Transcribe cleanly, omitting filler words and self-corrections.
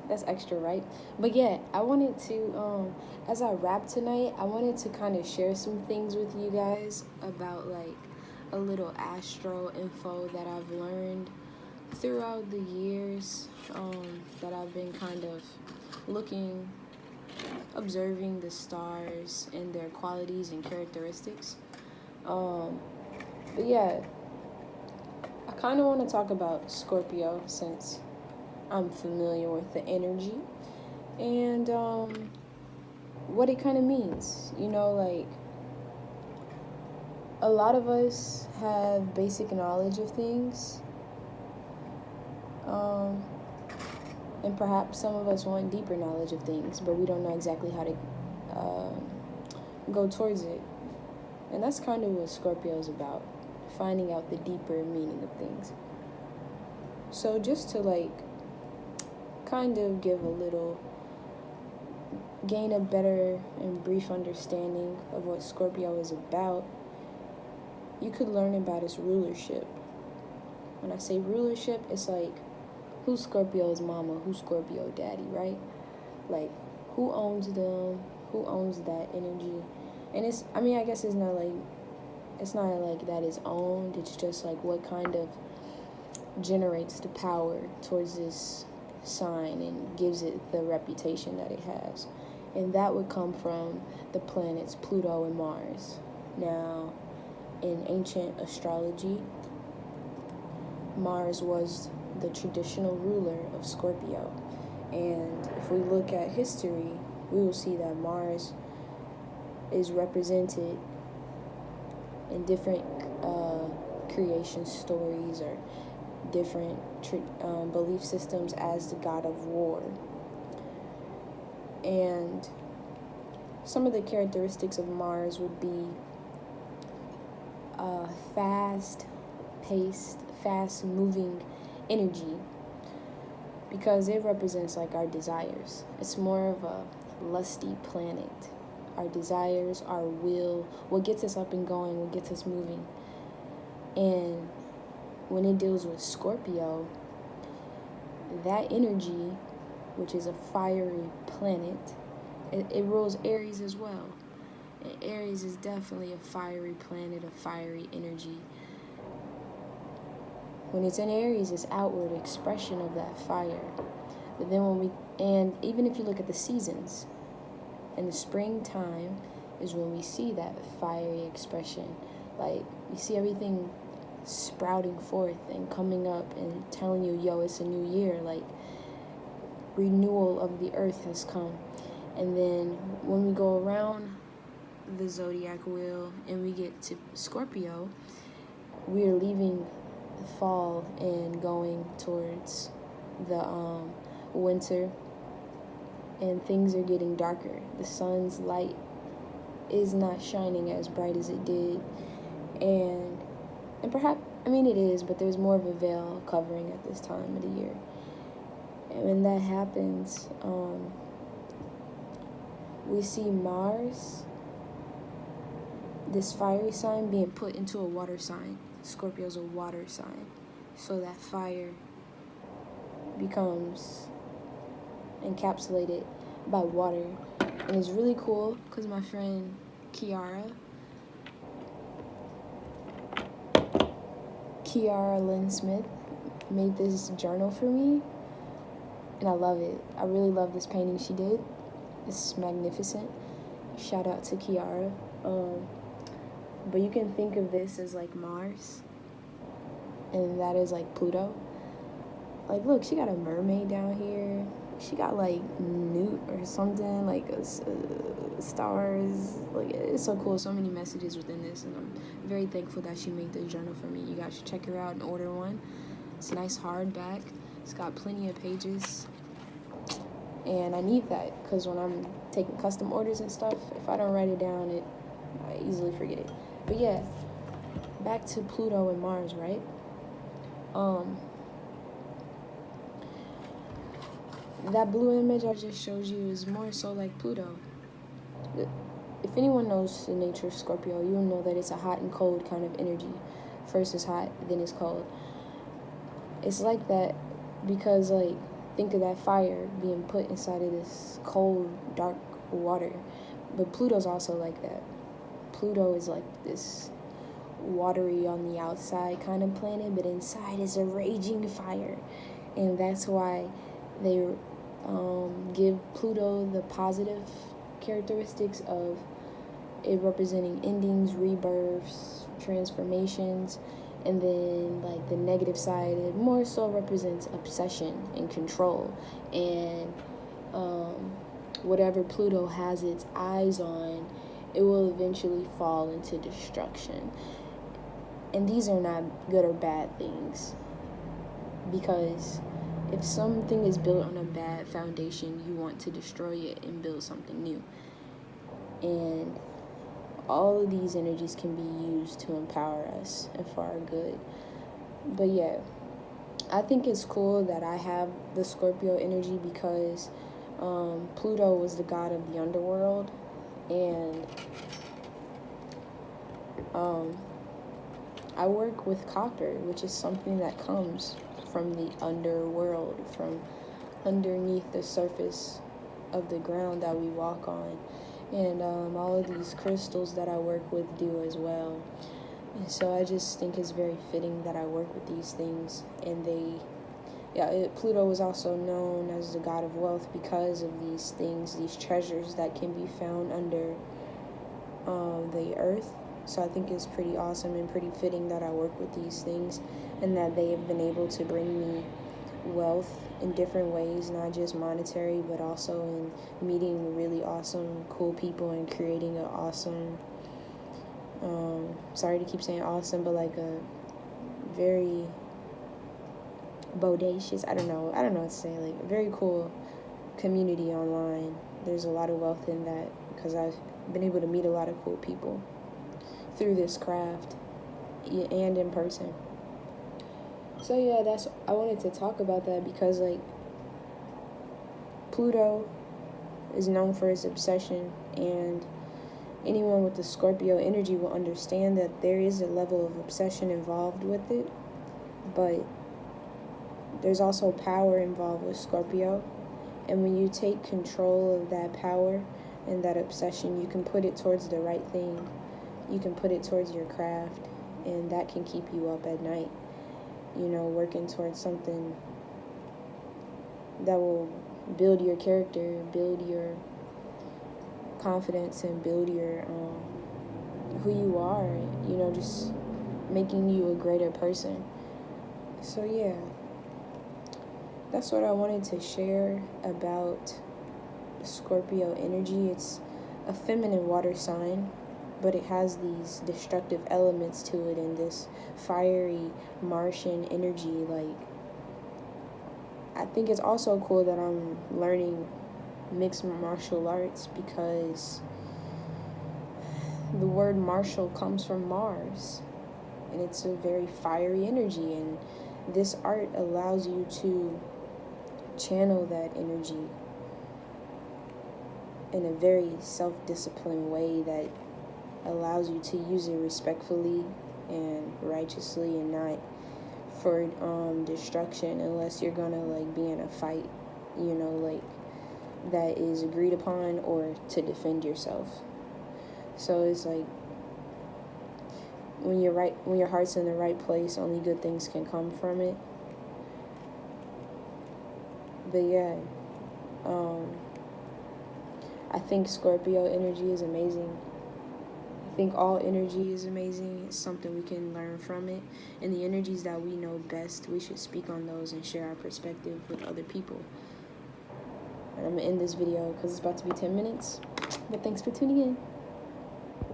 That's extra, right? But yeah, I wanted to, as I wrap tonight, I wanted to kind of share some things with you guys about like a little astro info that I've learned throughout the years, that I've been kind of looking, observing the stars and their qualities and characteristics. Um, but yeah, I kind of want to talk about Scorpio since I'm familiar with the energy and what it kind of means. You know, like a lot of us have basic knowledge of things, um, and perhaps some of us want deeper knowledge of things, but we don't know exactly how to go towards it. And that's kind of what Scorpio is about, finding out the deeper meaning of things. So just to like kind of gain a better and brief understanding of what Scorpio is about, you could learn about its rulership. When I say rulership, it's like who's Scorpio's mama, who's Scorpio daddy, right? Like who owns them, who owns that energy. And I guess it's not like that is owned, it's just like what kind of generates the power towards this sign and gives it the reputation that it has. And that would come from the planets Pluto and Mars. Now, in ancient astrology, Mars was the traditional ruler of Scorpio. And if we look at history, we will see that Mars is represented in different creation stories or different belief systems as the god of war. And some of the characteristics of Mars would be fast-paced, fast-moving energy, because it represents like our desires. It's more of a lusty planet. Our desires, our will, what gets us up and going, what gets us moving. And when it deals with Scorpio, that energy, which is a fiery planet, it rules Aries as well. And Aries is definitely a fiery planet, a fiery energy. When it's in Aries, it's outward expression of that fire. But then and even if you look at the seasons, in the springtime is when we see that fiery expression. Like, you see everything sprouting forth and coming up and telling you, yo, it's a new year. Like, renewal of the earth has come. And then when we go around the zodiac wheel and we get to Scorpio, we are leaving the fall and going towards the winter, and things are getting darker. The sun's light is not shining as bright as it did, and perhaps, it is, but there's more of a veil covering at this time of the year. And when that happens, we see Mars, this fiery sign, being put into a water sign. Scorpio's a water sign, so that fire becomes encapsulated by water. And it's really cool because my friend Kiara Lynn Smith made this journal for me, and I love it. I really love this painting she did. It's magnificent. Shout out to Kiara. But you can think of this as like Mars, and that is like Pluto. Like, look, she got a mermaid down here. She got like newt or something, like stars. Like, it's so cool. So many messages within this, and I'm very thankful that she made this journal for me. You guys should check her out and order one. It's a nice hardback. It's got plenty of pages, and I need that because when I'm taking custom orders and stuff, if I don't write it down, I easily forget it. But yeah, back to Pluto and Mars, right? That blue image I just showed you is more so like Pluto. If anyone knows the nature of Scorpio, you will know that it's a hot and cold kind of energy. First it's hot, then it's cold. It's like that because, like, think of that fire being put inside of this cold, dark water. But Pluto's also like that. Pluto is like this watery on the outside kind of planet, but inside is a raging fire. And that's why they give Pluto the positive characteristics of it representing endings, rebirths, transformations, and then like the negative side, it more so represents obsession and control, and whatever Pluto has its eyes on, it will eventually fall into destruction. And these are not good or bad things, because if something is built on a bad foundation, you want to destroy it and build something new. And all of these energies can be used to empower us and for our good. But yeah, I think it's cool that I have the Scorpio energy, because Pluto was the god of the underworld, and I work with copper, which is something that comes from the underworld, from underneath the surface of the ground that we walk on. And all of these crystals that I work with do as well. And so I just think it's very fitting that I work with these things. And Pluto is also known as the god of wealth because of these things, these treasures that can be found under the earth. So I think it's pretty awesome and pretty fitting that I work with these things, and that they have been able to bring me wealth in different ways, not just monetary, but also in meeting really awesome, cool people and creating an awesome, sorry to keep saying awesome, but like a very bodacious, I don't know what to say, like a very cool community online. There's a lot of wealth in that, because I've been able to meet a lot of cool people through this craft and in person. So yeah, I wanted to talk about that, because like Pluto is known for its obsession, and anyone with the Scorpio energy will understand that there is a level of obsession involved with it, but there's also power involved with Scorpio. And when you take control of that power and that obsession, you can put it towards the right thing. You can put it towards your craft, and that can keep you up at night, working towards something that will build your character, build your confidence, and build your who you are, just making you a greater person. So yeah, that's what I wanted to share about Scorpio energy. It's a feminine water sign, but it has these destructive elements to it, and this fiery Martian energy. Like, I think it's also cool that I'm learning mixed martial arts, because the word martial comes from Mars, and it's a very fiery energy, and this art allows you to channel that energy in a very self-disciplined way that allows you to use it respectfully and righteously, and not for destruction, unless you're gonna like be in a fight, like that is agreed upon, or to defend yourself. So it's like when your heart's in the right place, only good things can come from it. But yeah, I think Scorpio energy is amazing. I think all energy is amazing. It's something we can learn from it. And the energies that we know best, we should speak on those and share our perspective with other people. And I'm going to end this video because it's about to be 10 minutes. But thanks for tuning in.